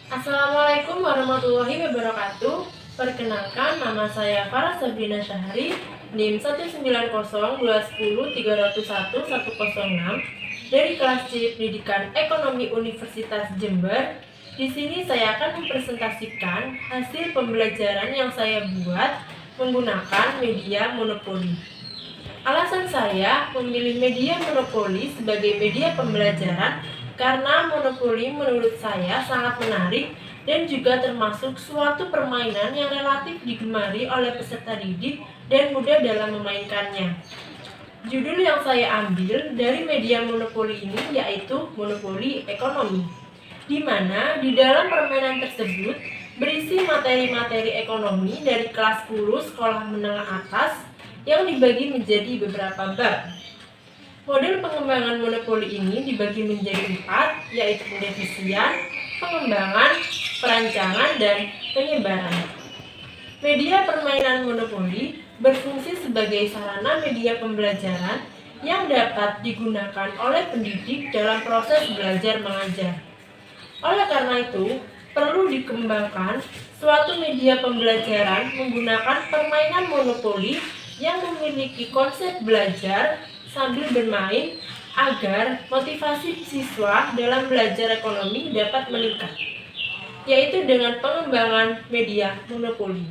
Assalamualaikum warahmatullahi wabarakatuh. Perkenalkan, nama saya Farah Sabrina Syahri, NIM 190210301 dari kelas C Pendidikan Ekonomi Universitas Jember. Di sini saya akan mempresentasikan hasil pembelajaran yang saya buat menggunakan media monopoli. Alasan saya memilih media monopoli sebagai media pembelajaran karena monopoli menurut saya sangat menarik dan juga termasuk suatu permainan yang relatif digemari oleh peserta didik dan mudah dalam memainkannya. Judul yang saya ambil dari media monopoli ini yaitu monopoli ekonomi, di mana di dalam permainan tersebut berisi materi-materi ekonomi dari kelas 10 sekolah menengah atas yang dibagi menjadi beberapa bab. Model pengembangan monopoli ini dibagi menjadi 4, yaitu pendefisian, pengembangan, perancangan, dan penyebaran. Media permainan monopoli berfungsi sebagai sarana media pembelajaran yang dapat digunakan oleh pendidik dalam proses belajar mengajar. Oleh karena itu, perlu dikembangkan suatu media pembelajaran menggunakan permainan monopoli yang memiliki konsep belajar sambil bermain agar motivasi siswa dalam belajar ekonomi dapat meningkat, yaitu dengan pengembangan media monopoli.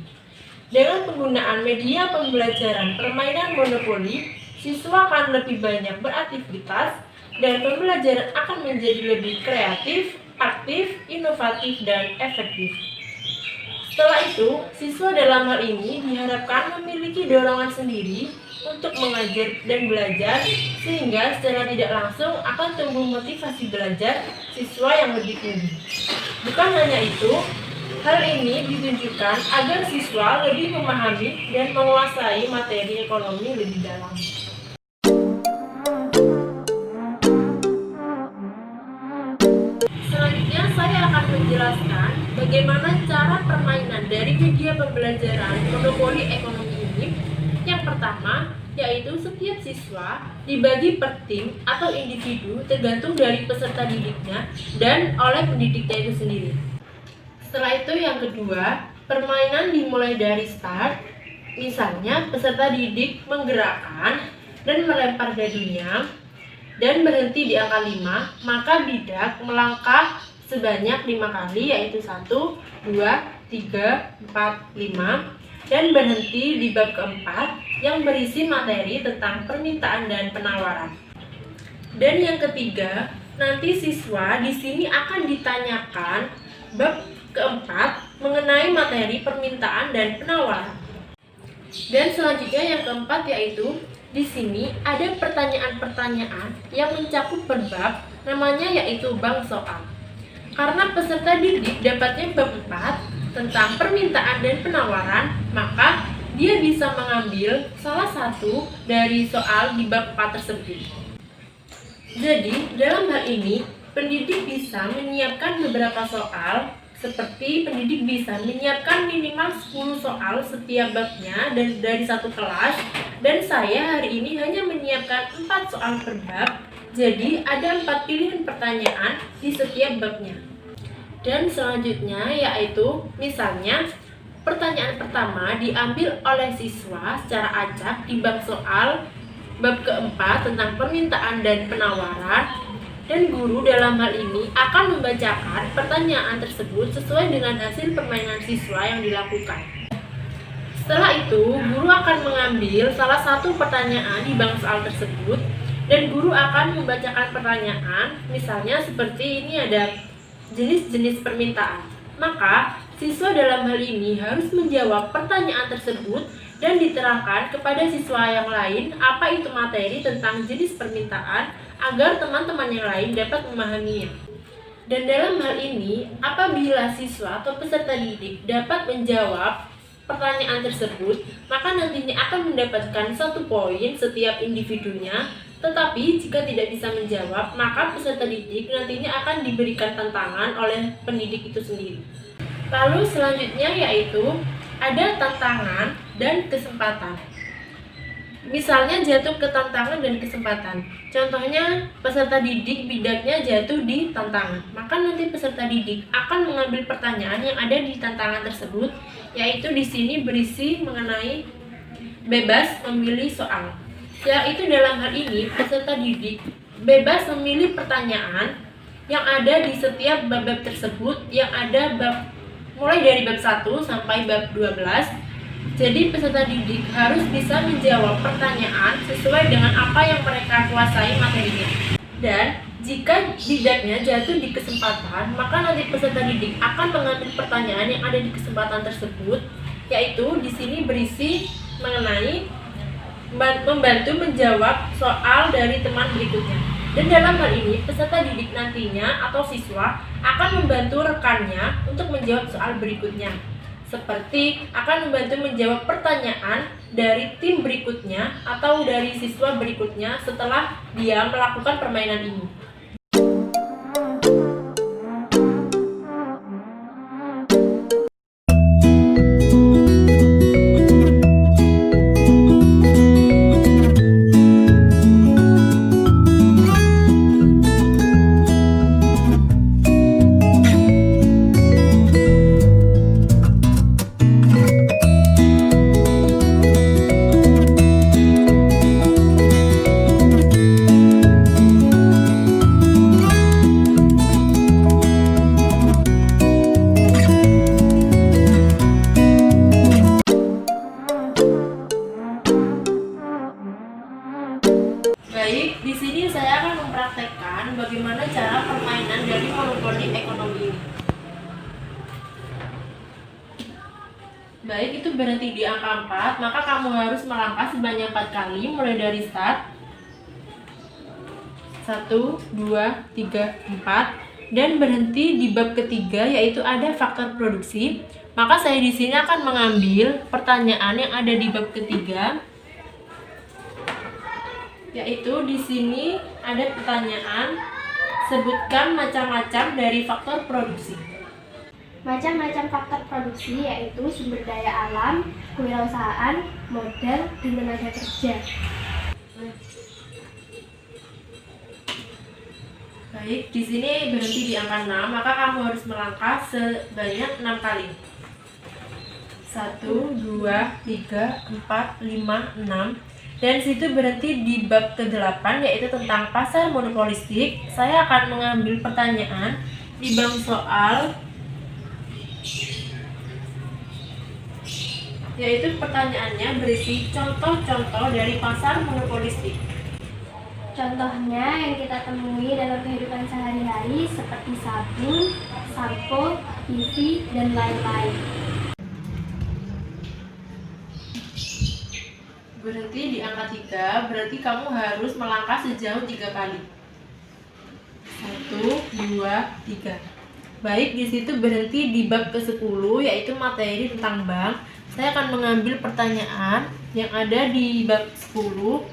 Dengan penggunaan media pembelajaran permainan monopoli, siswa akan lebih banyak beraktivitas dan pembelajaran akan menjadi lebih kreatif, aktif, inovatif, dan efektif. Setelah itu, siswa dalam hal ini diharapkan memiliki dorongan sendiri untuk mengajar dan belajar, sehingga secara tidak langsung akan tumbuh motivasi belajar siswa yang lebih tinggi. Bukan hanya itu, hal ini ditunjukkan agar siswa lebih memahami dan menguasai materi ekonomi lebih dalam. Selanjutnya saya akan menjelaskan bagaimana cara permainan dari media pembelajaran monopoli ekonomi ini. Yang pertama, yaitu setiap siswa dibagi per tim atau individu tergantung dari peserta didiknya dan oleh pendidiknya itu sendiri. Setelah itu yang kedua, permainan dimulai dari start. Misalnya peserta didik menggerakkan dan melempar dadunya dan berhenti di angka 5, maka bidak melangkah sebanyak 5 kali, yaitu 1, 2, 3, 4, 5, dan berhenti di bab keempat yang berisi materi tentang permintaan dan penawaran. Dan yang ketiga, nanti siswa di sini akan ditanyakan bab keempat mengenai materi permintaan dan penawaran. Dan selanjutnya yang keempat yaitu di sini ada pertanyaan-pertanyaan yang mencakup per bab, namanya yaitu bank soal. Karena peserta didik dapatnya bab 4 tentang permintaan dan penawaran, maka dia bisa mengambil salah satu dari soal di bab 4 tersebut. Jadi, dalam hal ini, pendidik bisa menyiapkan beberapa soal, seperti pendidik bisa menyiapkan minimal 10 soal setiap babnya dan dari satu kelas, dan saya hari ini hanya menyiapkan 4 soal per bab, jadi ada 4 pilihan pertanyaan di setiap babnya. Dan selanjutnya yaitu misalnya pertanyaan pertama diambil oleh siswa secara acak di bab soal bab keempat tentang permintaan dan penawaran, dan guru dalam hal ini akan membacakan pertanyaan tersebut sesuai dengan hasil permainan siswa yang dilakukan. Setelah itu, guru akan mengambil salah satu pertanyaan di bank soal tersebut dan guru akan membacakan pertanyaan, misalnya seperti ini ada jenis-jenis permintaan. Maka, siswa dalam hal ini harus menjawab pertanyaan tersebut dan diterangkan kepada siswa yang lain apa itu materi tentang jenis permintaan agar teman-teman yang lain dapat memahaminya. Dan dalam hal ini, apabila siswa atau peserta didik dapat menjawab pertanyaan tersebut, maka nantinya akan mendapatkan 1 poin setiap individunya. Tetapi jika tidak bisa menjawab, maka peserta didik nantinya akan diberikan tantangan oleh pendidik itu sendiri. Lalu selanjutnya yaitu ada tantangan dan kesempatan. Misalnya jatuh ke tantangan dan kesempatan. Contohnya, peserta didik bidaknya jatuh di tantangan. Maka nanti peserta didik akan mengambil pertanyaan yang ada di tantangan tersebut, yaitu di sini berisi mengenai bebas memilih soal. Yaitu dalam hal ini peserta didik bebas memilih pertanyaan yang ada di setiap bab-bab tersebut, yang ada bab mulai dari bab 1 sampai bab 12. Jadi peserta didik harus bisa menjawab pertanyaan sesuai dengan apa yang mereka kuasai materinya. Dan jika bidaknya jatuh di kesempatan, maka nanti peserta didik akan mengambil pertanyaan yang ada di kesempatan tersebut, yaitu di sini berisi mengenai membantu menjawab soal dari teman berikutnya. Dan dalam hal ini, peserta didik nantinya atau siswa akan membantu rekannya untuk menjawab soal berikutnya. Seperti akan membantu menjawab pertanyaan dari tim berikutnya atau dari siswa berikutnya setelah dia melakukan permainan ini. Baik, di sini saya akan mempraktekkan bagaimana cara permainan dari monopoli ekonomi ini. Baik, itu berhenti di angka 4, maka kamu harus melangkah sebanyak 4 kali mulai dari start. 1, 2, 3, 4, dan berhenti di bab ketiga, yaitu ada faktor produksi. Maka saya di sini akan mengambil pertanyaan yang ada di bab ketiga, yaitu di sini ada pertanyaan, sebutkan macam-macam dari faktor produksi. Macam-macam faktor produksi yaitu sumber daya alam, kewirausahaan, modal, dan tenaga kerja. Baik, di sini berhenti di angka 6, maka kamu harus melangkah sebanyak 6 kali. 1, 2, 3, 4, 5, 6. Dan situ berhenti di bab ke-8, yaitu tentang pasar monopolistik. Saya akan mengambil pertanyaan di bab soal, yaitu pertanyaannya berisi contoh-contoh dari pasar monopolistik. Contohnya yang kita temui dalam kehidupan sehari-hari seperti sabun, sampo, TV, dan lain-lain. Berhenti di angka 3, berarti kamu harus melangkah sejauh 3 kali. 1, 2, 3. Baik, di situ berhenti di bab ke-10, yaitu materi tentang bank. Saya akan mengambil pertanyaan yang ada di bab 10,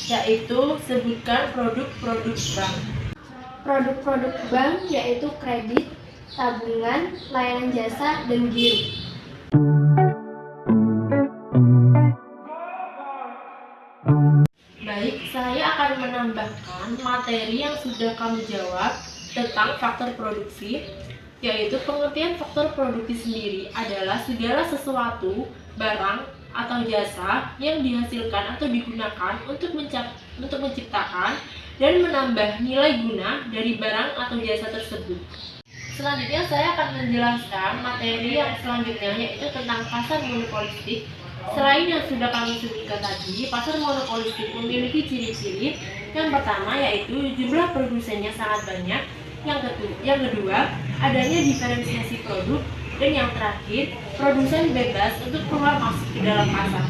yaitu sebutkan produk-produk bank. Produk-produk bank yaitu kredit, tabungan, layanan jasa, dan giroh. Baik, saya akan menambahkan materi yang sudah kamu jawab tentang faktor produksi, yaitu pengertian faktor produksi sendiri adalah segala sesuatu, barang, atau jasa yang dihasilkan atau digunakan untuk menciptakan dan menambah nilai guna dari barang atau jasa tersebut. Selanjutnya saya akan menjelaskan materi yang selanjutnya, yaitu tentang pasar monopolistik. Selain yang sudah kami sebutkan tadi, pasar monopolistik memiliki ciri-ciri. Yang pertama yaitu jumlah produsennya sangat banyak. Yang kedua, adanya diferensiasi produk. Dan yang terakhir, produsen bebas untuk keluar masuk ke dalam pasar.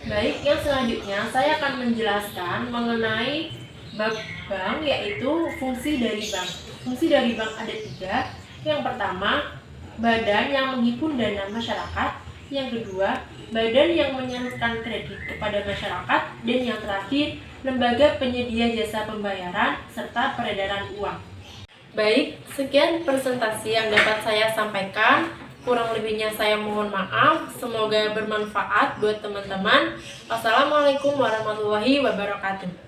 Baik, yang selanjutnya saya akan menjelaskan mengenai bab bank, yaitu fungsi dari bank. Fungsi dari bank ada 3. Yang pertama, badan yang menghimpun dana masyarakat. Yang kedua, badan yang menyalurkan kredit kepada masyarakat. Dan yang terakhir, lembaga penyedia jasa pembayaran serta peredaran uang. Baik, sekian presentasi yang dapat saya sampaikan. Kurang lebihnya saya mohon maaf. Semoga bermanfaat buat teman-teman. Wassalamualaikum warahmatullahi wabarakatuh.